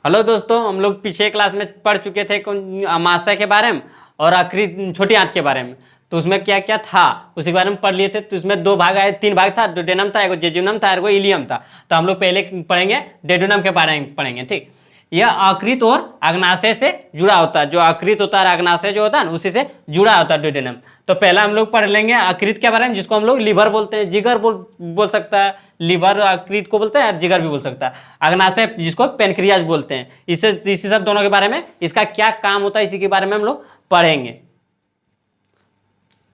Hello दोस्तों, हम लोग पिछले क्लास में पढ़ चुके थे अमाशय के बारे में और आखिरी छोटी आंत के बारे में। तो उसमें क्या क्या था उसी के बारे में पढ़ लिए थे। तो उसमें दो भाग आए, तीन भाग था। डोडेनम था, एगो जेजुनम था, एगो इलियम था। तो हम लोग पहले पढ़ेंगे डेडोनम के बारे में पढ़ेंगे। ठीक, यह आकृत और अग्नाशय से जुड़ा होता है। जो आकृत होता है, अग्नाशय जो होता है ना, उसी से जुड़ा होता है डोडेनम। तो पहला हम लोग पढ़ लेंगे आकृत के बारे में, जिसको हम लोग लीवर बोलते हैं, जिगर बोल सकता है। लीवर आकृत को बोलते हैं, जिगर भी बोल सकता है। अग्नाशय जिसको पेनक्रियाज बोलते हैं। इसी सब दोनों के बारे में, इसका क्या काम होता है, इसी के बारे में हम लोग पढ़ेंगे।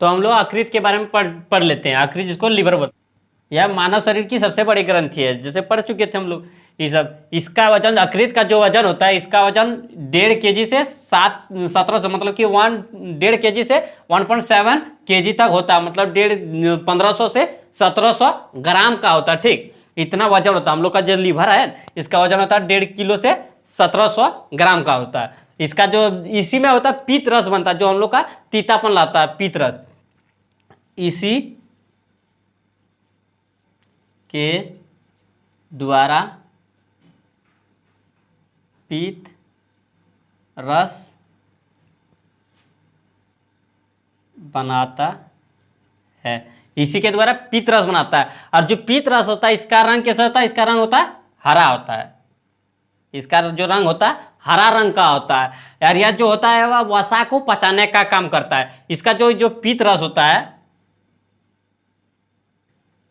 तो हम लोग आकृत के बारे में पढ़ लेते हैं। आकृत जिसको लीवर बोलते हैं, यह मानव शरीर की सबसे बड़ी ग्रंथि है, जैसे पढ़ चुके थे हम लोग ये सब। इसका वजन, यकृत का जो वजन होता है, इसका वजन 1.5 kg से 1700, मतलब कि 1.5 kg से 1.7 kg तक होता है। मतलब 1500 से 1700 ग्राम का होता है। ठीक, इतना वजन होता है हम लोग का। जो लीवर है, इसका वजन होता है 1.5 किलो से 1700 ग्राम का होता है। इसका जो इसी में होता है पीत रस बनता है, जो हम लोग का तीतापन लाता है, पीत रस। इसी के द्वारा पीत रस बनाता है। इसी के द्वारा पीत रस बनाता है। और जो पीत रस होता है, इसका रंग कैसा होता है? इसका रंग होता है हरा होता है। इसका जो रंग होता है हरा रंग का होता है। यार यह जो होता है वह वसा को पचाने का काम करता है। इसका जो पीत रस होता है,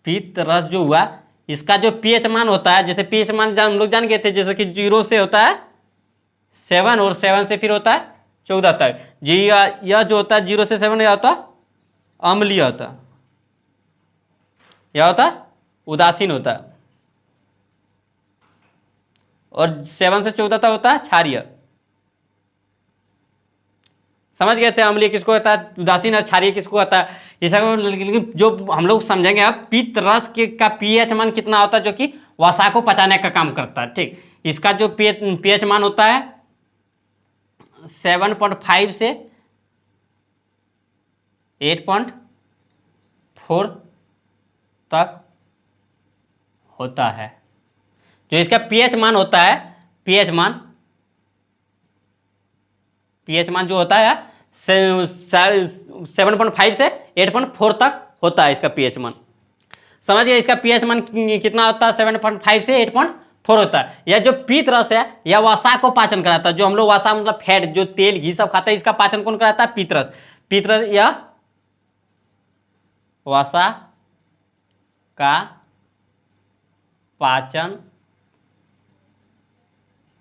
पीत रस जो हुआ, इसका जो पीएच मान होता है, जैसे पीएच मान हम लोग जान गए थे, जैसे कि 0 से होता है 7 और 7 से फिर होता है 14 तक। जी, यह जो होता है 0 से 7 यह होता है अम्लीय होता है, यह होता है उदासीन होता है। और 7 से 14 तक होता है क्षारीय। समझ गए थे? अम्लीय किसको होता है, उदासीन, और क्षारीय किसको होता है। लेकिन जो हम लोग समझेंगे अब, पीत रस का पीएच मान कितना होता है, जो कि वसा को पचाने का काम करता है। ठीक, इसका जो पीएच मान होता है 7.5 से 8.4 तक होता है। जो इसका पीएच मान होता है, पीएच मान जो होता है 7.5 से 8.4 तक होता है इसका पीएच मान। समझ गए? इसका पीएच मान कितना होता है? 7.5 से 8.4 होता है। यह जो पीत रस है, यह वसा को पाचन कराता है। जो हम लोग वसा मतलब फैट, जो तेल घी सब खाते हैं, इसका पाचन कौन कराता है? पीत रस। पीत रस यह वसा का पाचन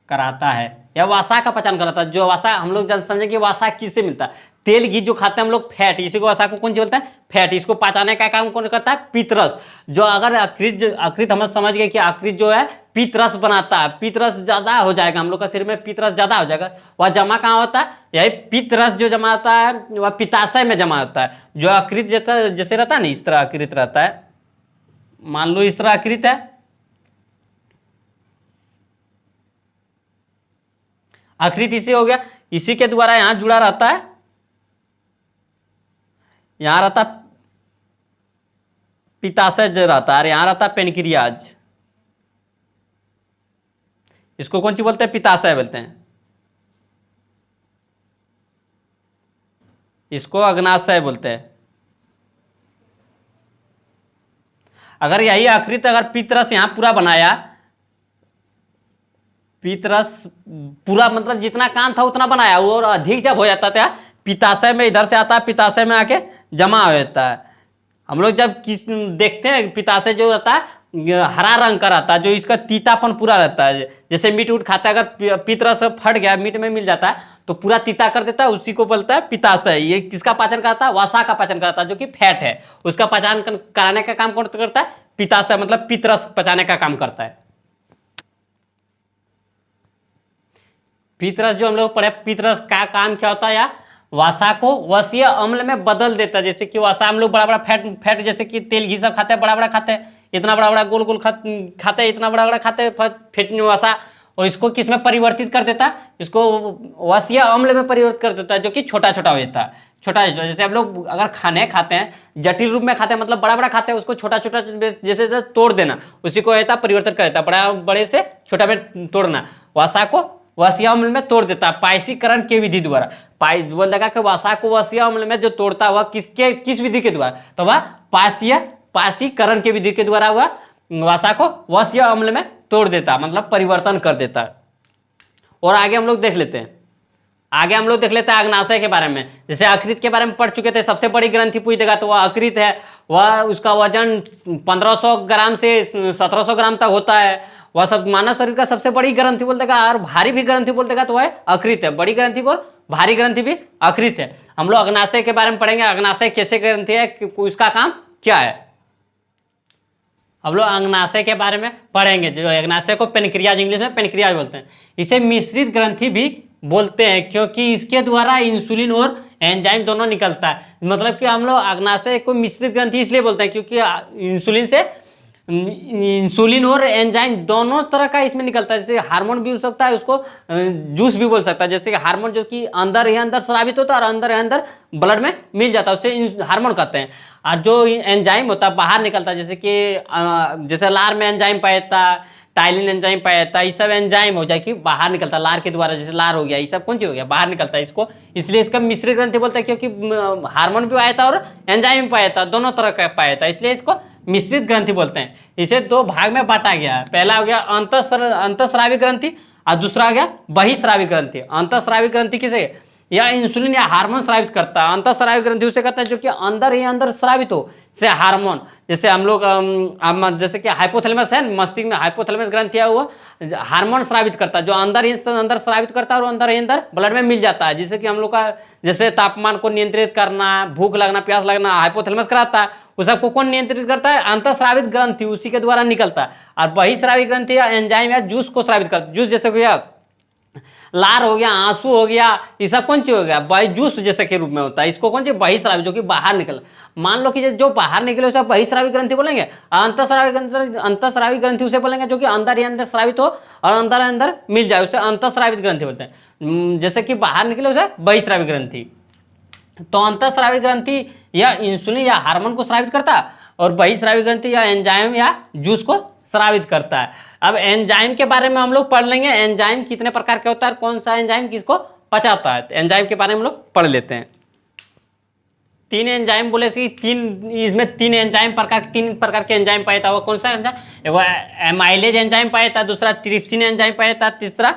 कराता है। यह वसा का पाचन कराता है। जो वसा हम लोग समझे कि वसा किससे मिलता है? तेल घी जो खाते हैं हम लोग, फैट, इसी को वसा को कौन बोलता है? फैट। इसको पचाने का काम कौन करता है? पितरस। जो अगर आकृत हम समझ गए कि आकृत जो है पितरस बनाता है। पितरस ज्यादा हो जाएगा, हम लोग का शरीर में पितरस ज्यादा हो जाएगा। वह जमा कहाँ होता है? यही पितरस जो जमा होता है वह पिताशय में जमा होता है। जो आकृत जैसे रहता है ना, इस तरह आकृत रहता है। मान लो इस तरह आकृत है, आकृत इसी हो गया। इसी के द्वारा यहां जुड़ा रहता है, यहां रहता पिताशय जो रहता है, यहां रहता पेनक्रियाज। इसको कौन सी बोलते हैं? पिताशय बोलते हैं। इसको अग्नाशय बोलते हैं। अगर यही आकृत, अगर पितरस यहां पूरा बनाया, पितरस पूरा मतलब जितना काम था उतना बनाया, और अधिक जब हो जाता था पिताशय में, इधर से आता है पिताशय में आके जमा हो जाता है। हम लोग जब देखते हैं पिताशय जो रहता है हरा रंग का रहता है, जो इसका तीतापन पूरा रहता है। जैसे मीट उट खाता है, अगर पितरस फट गया, मीट में मिल जाता है तो पूरा तीता कर देता है, उसी को बोलता है पिताशय। ये किसका पाचन कराता है? वसा का पाचन कराता है, जो कि फैट है। उसका पाचन कराने का काम कौन करता है? पिताशय, मतलब पितरस पचाने का काम करता है। पितरस जो हम लोग पढ़े, पितरस का काम क्या होता है? या वसा को वसीय अम्ल में बदल देता है। जैसे कि वसा हम लोग बड़ा बड़ा फैट जैसे कि तेल घी सब खाते हैं, बड़ा बड़ा खाते हैं, इतना बड़ा बड़ा गोल गोल खाते हैं, इतना बड़ा बड़ा खाते हैं फैट वसा, और इसको किस में परिवर्तित कर देता है? इसको वसीय अम्ल में परिवर्तित कर देता है, जो कि छोटा छोटा हो जाता है। छोटा छोटा, जैसे हम लोग अगर खाने खाते हैं, जटिल रूप में खाते हैं, मतलब बड़ा बड़ा खाते हैं, उसको छोटा छोटा जैसे तोड़ देना, उसी को होता परिवर्तन कर देता है, बड़ा बड़े से छोटा में तोड़ना। वसा को वसीय अम्ल में तोड़ देता है पायसीकरण की विधि द्वारा। बोल देगा कि वसा को वसीय अम्ल में जो तोड़ता है वह किस विधि के द्वारा, तो वह पायसीकरण की विधि के द्वारा वह वसा को वसीय अम्ल में तोड़ देता, मतलब परिवर्तन कर देता है। और आगे हम लोग देख लेते हैं, अग्नाशय के बारे में। जैसे यकृत के बारे में पढ़ चुके थे, सबसे बड़ी ग्रंथि पूछ देगा तो वह यकृत है। वह उसका वजन 1500 ग्राम से 1700 ग्राम तक होता है। वह सब मानव शरीर का सबसे बड़ी ग्रंथि बोल देगा, और भारी भी ग्रंथि बोल देगा तो वह यकृत है। बड़ी ग्रंथि को भारी ग्रंथि भी यकृत है। हम लोग अग्नाशय के बारे में पढ़ेंगे, अग्नाशय कैसे ग्रंथि है, उसका काम क्या है। हम लोग अग्नाशय के बारे में पढ़ेंगे। जो अग्नाशय को पेनक्रियाज, इंग्लिश में पेनक्रियाज बोलते हैं। इसे मिश्रित ग्रंथि भी बोलते हैं क्योंकि इसके द्वारा इंसुलिन और एंजाइम दोनों निकलता है। मतलब कि हम लोग अग्नाशय को मिश्रित ग्रंथि इसलिए बोलते हैं क्योंकि इंसुलिन और एंजाइम दोनों तरह का इसमें निकलता है। जैसे हार्मोन भी हो सकता है, उसको जूस भी बोल सकता है। जैसे कि हार्मोन जो कि अंदर ही अंदर स्रावित होता है और अंदर ही अंदर ब्लड में मिल जाता है, उसे हार्मोन कहते हैं। और जो एंजाइम होता है बाहर निकलता है, जैसे लार में एंजाइम पाया जाता है, टाइलिन एंजाइम पाया जाता है, ये सब एंजाइम हो जाए कि बाहर निकलता है लार के द्वारा। जैसे लार हो गया, ये सब कौन सी हो गया, बाहर निकलता है इसको, इसलिए इसका मिश्रित ग्रंथि बोलता है क्योंकि हार्मोन भी पाया जाता है और एंजाइम भी पाया जाता है, दोनों तरह का पाया जाता है, इसलिए इसको मिश्रित ग्रंथि बोलते हैं। इसे दो भाग में बांटा गया है। पहला हो गया अंतःस्रावी ग्रंथि और दूसरा हो गया बहिःस्रावी ग्रंथि। अंतःस्रावी ग्रंथि किसे, या इंसुलिन या हार्मोन स्रावित करता है। अंतःस्रावी ग्रंथि उसे कहता है जो कि अंदर ही अंदर स्रावित हो, जैसे हार्मोन। जैसे हम लोग जैसे कि हाइपोथैलेमस है, मस्तिष्क में हाइपोथैलेमस ग्रंथि है, वो हार्मोन स्रावित करता है, जो अंदर ही अंदर स्रावित करता है और अंदर ही अंदर ब्लड में मिल जाता है। जैसे कि हम लोग का जैसे तापमान को नियंत्रित करना, भूख लगना, प्यास लगना हाइपोथैलेमस कराता है, उस सबको कौन नियंत्रित करता है, अंतःस्रावित ग्रंथि, उसी के द्वारा निकलता है। और बहिःस्रावी ग्रंथि या एंजाइम या जूस को स्रावित करता है। जूस जैसे कि लार हो गया, आंसू हो गया, ये सब कौन सी हो गया, जूस जैसे के रूप में होता है। इसको कौन सी बहिःस्रावी, जो कि बाहर निकल, मान लो कि जो बाहर निकले उसे बहिःस्रावी ग्रंथि बोलेंगे। अंतःस्रावी ग्रंथि उसे बोलेंगे जो कि अंदर ही अंदर स्रावित हो और अंदर अंदर मिल जाए, उसे अंतःस्रावित ग्रंथि बोलते हैं। जैसे कि बाहर निकले उसे बहिःस्रावी ग्रंथि। तो अंतःस्रावी ग्रंथि या इंसुलिन या हार्मोन को स्रावित करता है और बहिःस्रावी ग्रंथि या एंजाइम या जूस को स्रावित करता है। अब एंजाइम के बारे में हम लोग पढ़ लेंगे, एंजाइम कितने प्रकार के होता है, कौन सा एंजाइम किसको पचाता है। तो एंजाइम के बारे में हम लोग पढ़ लेते हैं। तीन एंजाइम बोले थे, इसमें तीन प्रकार के एंजाइम पाया था। वो कौन सा एंजाइम, एगो एमाइलेज एंजाइम पाया था, दूसरा ट्रिप्सिन एंजाइम पाया था, तीसरा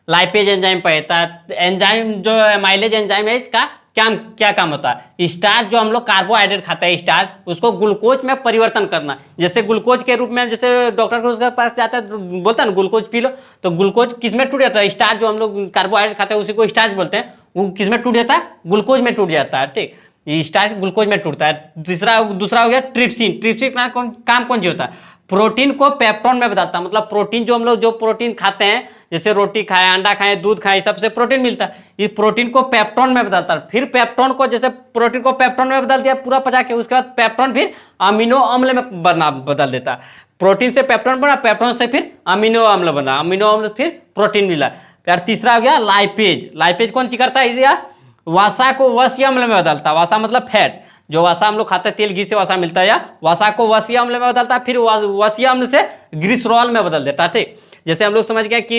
लाइपेज एंजाइम पाया था। एंजाइम जो एमाइलेज एंजाइम है, इसका क्या काम होता है, स्टार्च जो हम लोग कार्बोहाइड्रेट खाते हैं, स्टार्च, उसको ग्लूकोज में परिवर्तन करना। जैसे ग्लूकोज के रूप में, जैसे डॉक्टर को उसके पास जाता है, बोलता है ना ग्लूकोज पी लो, तो ग्लूकोज किस में टूट जाता है, स्टार्च जो हम लोग कार्बोहाइड्रेट खाते हैं उसी को स्टार्च बोलते हैं, वो किस में टूट जाता है, ग्लूकोज में टूट जाता है। ठीक, स्टार्च ग्लूकोज में टूटता है। दूसरा हो गया ट्रिप्सिन। ट्रिप्सिन का काम कौन सी होता है, प्रोटीन को पेप्टोन में बदलता है। मतलब प्रोटीन जो हम लोग जो प्रोटीन खाते हैं, जैसे रोटी खाएं, अंडा खाएं, दूध खाएं, सबसे प्रोटीन मिलता है, इस प्रोटीन को पेप्टोन में बदलता है। फिर पेप्टोन को, जैसे प्रोटीन को पेप्टोन में बदल दिया पूरा पचा के, उसके बाद पेप्टोन फिर अमीनो अम्ल में बदल देता है। प्रोटीन से पेप्टोन बना, पेप्टोन से फिर अमीनो अम्ल बना, अमीनो अम्ल फिर प्रोटीन मिला। यार तीसरा हो गया लाइपेज। लाइपेज कौन सी करता है, यार वसा को वसीय अम्ल में बदलता है। वसा मतलब फैट, जो वसा हम लोग खाते हैं, तेल घी से वसा मिलता है, या वसा को वसीय अम्ल में बदलता है, फिर वसीय अम्ल से ग्लिसरॉल में बदल देता है। ठीक, जैसे हम लोग समझ गए कि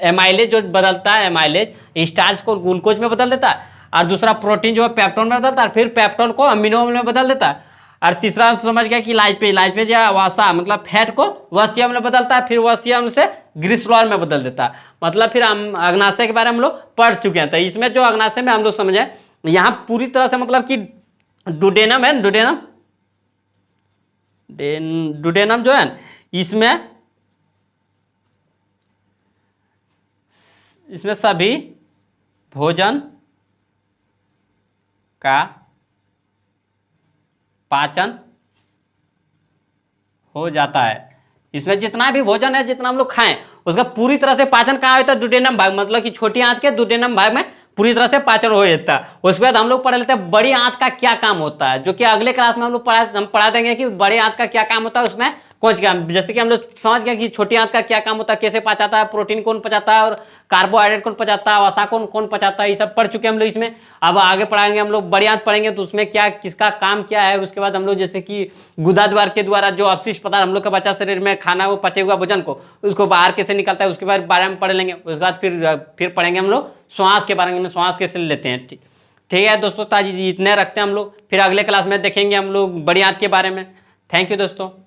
एमाइलेज जो बदलता है, एमाइलेज स्टार्च को ग्लूकोज में बदल देता है, और दूसरा प्रोटीन जो है पेप्टोन में बदलता है, फिर पेप्टोन को अमीनो अम्ल में बदल देता है, और तीसरा समझ गया कि लाइपेज या वसा मतलब फैट को वसीय अम्ल में बदलता है, फिर वसीय अम्ल से ग्लिसरॉल में बदल देता है। मतलब फिर हम अग्नाशय के बारे में हम लोग पढ़ चुके हैं। तो इसमें जो अग्नाशय में हम लोग समझे, यहाँ पूरी तरह से मतलब कि डुडेनम है, डुडेनम जो है, इसमें सभी भोजन का पाचन हो जाता है। इसमें जितना भी भोजन है, जितना हम लोग खाएं, उसका पूरी तरह से पाचन कहाँ होता है, दुडेनम भाग, मतलब कि छोटी आंत के दुडेनम भाग में पूरी तरह से पाचन हो जाता है। उसके बाद हम लोग पढ़ लेते हैं बड़ी आंत का क्या काम होता है, जो कि अगले क्लास में हम लोग पढ़ा देंगे कि बड़ी आंत का क्या काम होता है, उसमें पहुंच गया। जैसे कि हम लोग समझ गए कि छोटी आंत का क्या काम होता है, कैसे पचाता है, प्रोटीन कौन पचाता है और कार्बोहाइड्रेट कौन पचाता है, वसा कौन कौन पचाता है, ये सब पढ़ चुके हैं हम लोग इसमें। अब आगे पढ़ाएंगे हम लोग बड़ी आंत पढ़ेंगे तो उसमें क्या किसका काम क्या है। उसके बाद हम लोग जैसे कि गुदा द्वार के द्वारा जो अपशिष्ट पदार्थ हम लोग का बचा शरीर में खाना, वो पचे हुआ भोजन को उसको बाहर कैसे निकलता है उसके बारे में पढ़ लेंगे। उसके बाद फिर पढ़ेंगे हम लोग श्वास के बारे में, श्वास कैसे लेते हैं। ठीक है दोस्तों, तो आज इतने रखते हैं हम लोग, फिर अगले क्लास में देखेंगे हम लोग बड़ी आंत के बारे में। थैंक यू दोस्तों।